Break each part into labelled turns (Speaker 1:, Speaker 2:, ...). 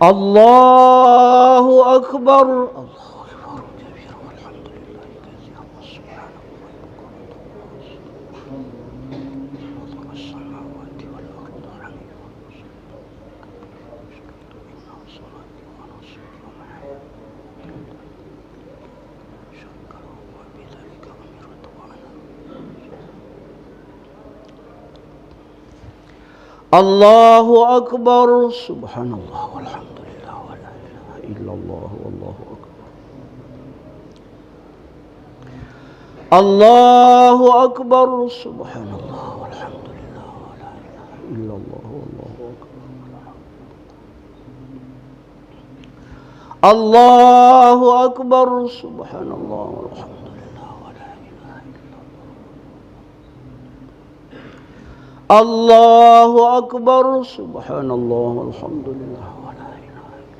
Speaker 1: الله أكبر. الله أكبر. سبحان الله والحمد لله ولا إله إلا الله والله أكبر. الله أكبر. سبحان الله والحمد لله ولا إله إلا الله والله أكبر. الله أكبر. سبحان الله والحمد لله ولا إله إلا الله. الله أكبر. سبحان الله والحمد لله ولا إله إلا الله.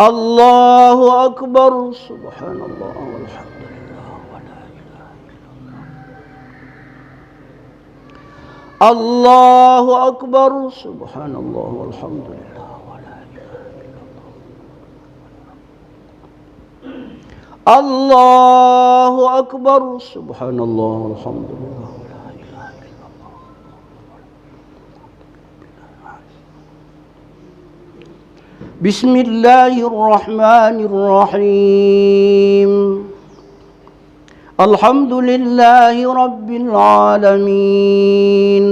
Speaker 1: الله أكبر. سبحان الله والحمد لله ولا إله إلا الله. الله أكبر. سبحان الله والحمد لله ولا إله إلا الله. الله أكبر. سبحان الله والحمد لله ولا إله إلا الله. بسم الله الرحمن الرحيم. الحمد لله رب العالمين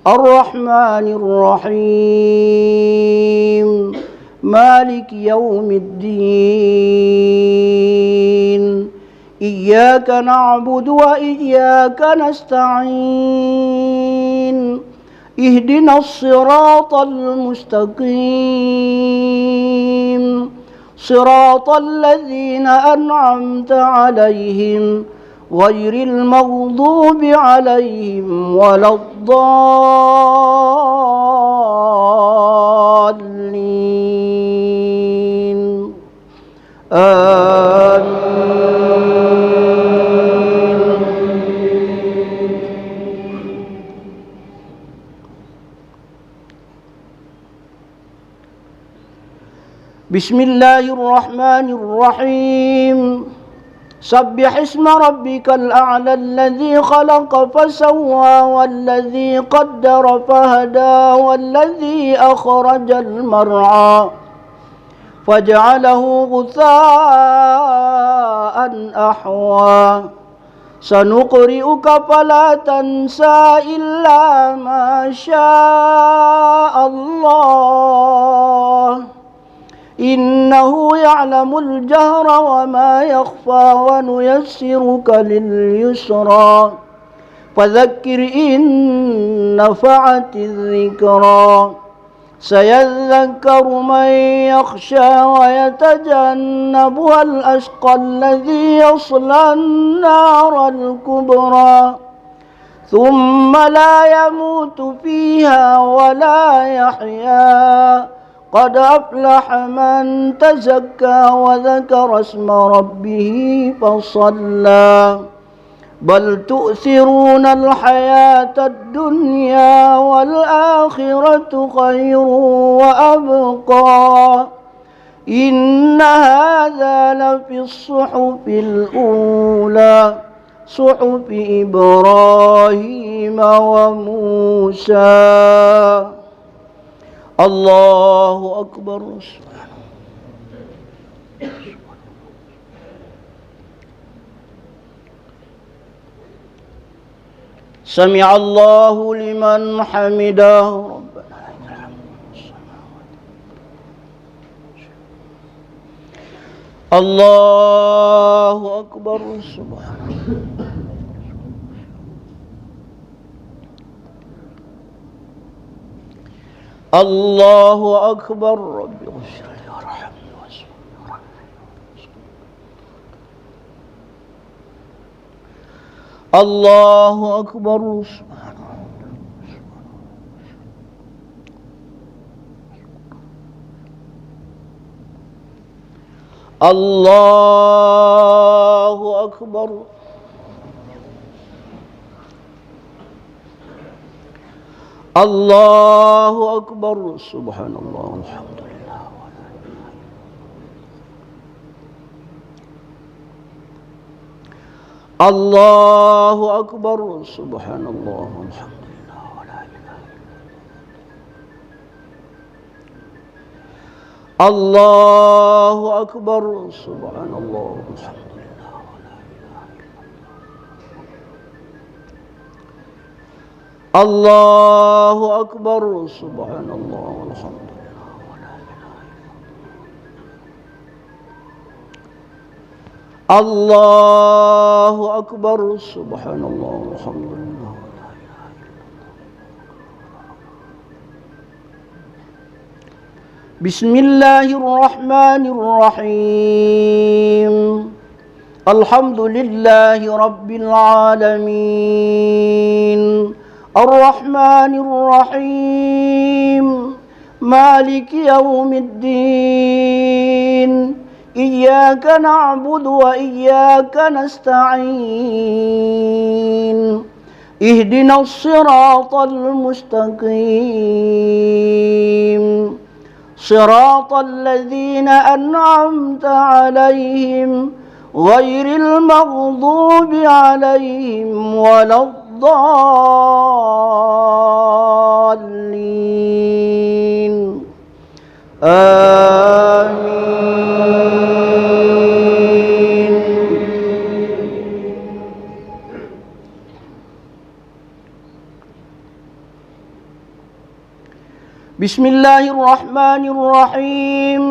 Speaker 1: الرحمن الرحيم مالك يوم الدين. إياك نعبد وإياك نستعين. اهدنا الصراط المستقيم صراط الذين أنعمت عليهم غير المغضوب عليهم ولا الضالين. آمين. بسم الله الرحمن الرحيم. سبح اسم ربك الأعلى الذي خلق فسوى والذي قدر فهدى والذي أخرج المرعى فجعله غثاء أحوى. سنقرئك فلا تنسى إلا ما شاء الله إنه يعلم الجهر وما يخفى ونيسرك لليسرى فذكر إن نفعت الذكرى. سيذكر من يخشى ويتجنبها الأشقى الذي يصلى النار الكبرى ثم لا يموت فيها ولا يحيا. قد أفلح من تزكى وذكر اسم ربه فصلى. بل تؤثرون الحياة الدنيا والآخرة خير وأبقى. إن هذا لفي الصحف الأولى صحف إبراهيم وموسى. الله أكبر. سمع الله لمن حمده. ربنا لك الحمد. الله أكبر. سبحان الله أكبر. رب اغفر لي وارحمني الله أكبر. سبحان الله أكبر. الله أكبر. سبحان الله والحمد لله. الله أكبر. سبحان الله والحمد لله ولا إله إلا الله. أكبر. سبحان الله والحمد لله ولا إله إلا الله. أكبر. سبحان الله والحمد لله ولا إله إلا الله. أكبر. سبحان الله والحمد لله. بسم الله الرحمن الرحيم. الحمد لله رب العالمين. الرحمن الرحيم. مالك يوم الدين. إياك نعبد وإياك نستعين. اهدنا الصراط المستقيم. صراط الذين أنعمت عليهم غير المغضوب عليهم ولا الضالين. آمين. بسم الله الرحمن الرحيم.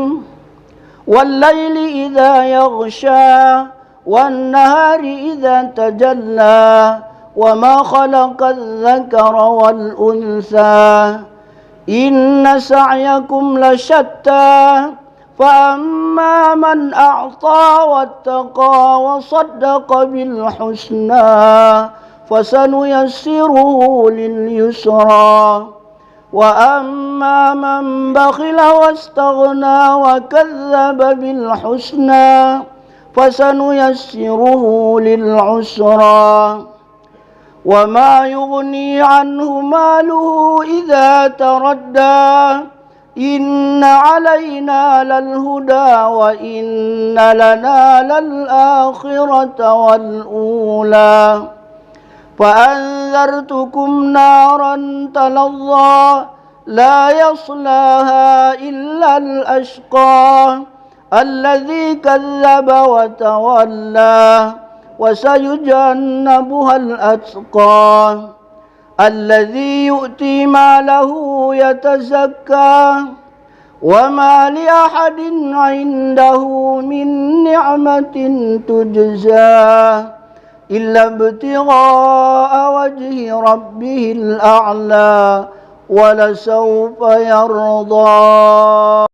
Speaker 1: والليل إذا يغشى والنهار إذا تجلى وما خلق الذكر والأنثى إن سعيكم لشتى فأما من أعطى واتقى وصدق بالحسنى فسنيسره لليسرى وأما من بخل واستغنى وكذب بالحسنى فسنيسره للعسرى وما يغني عنه ماله إذا تردى إن علينا للهدى وإن لنا للآخرة والأولى فأنذرتكم نارا تلظى لا يصلاها إلا الأشقى الذي كذب وتولى وسيجنبها الأتقى الذي يؤتي ماله يتزكى وما لأحد عنده من نعمة تجزى إلا ابتغاء وجه ربه الأعلى ولسوف يرضى.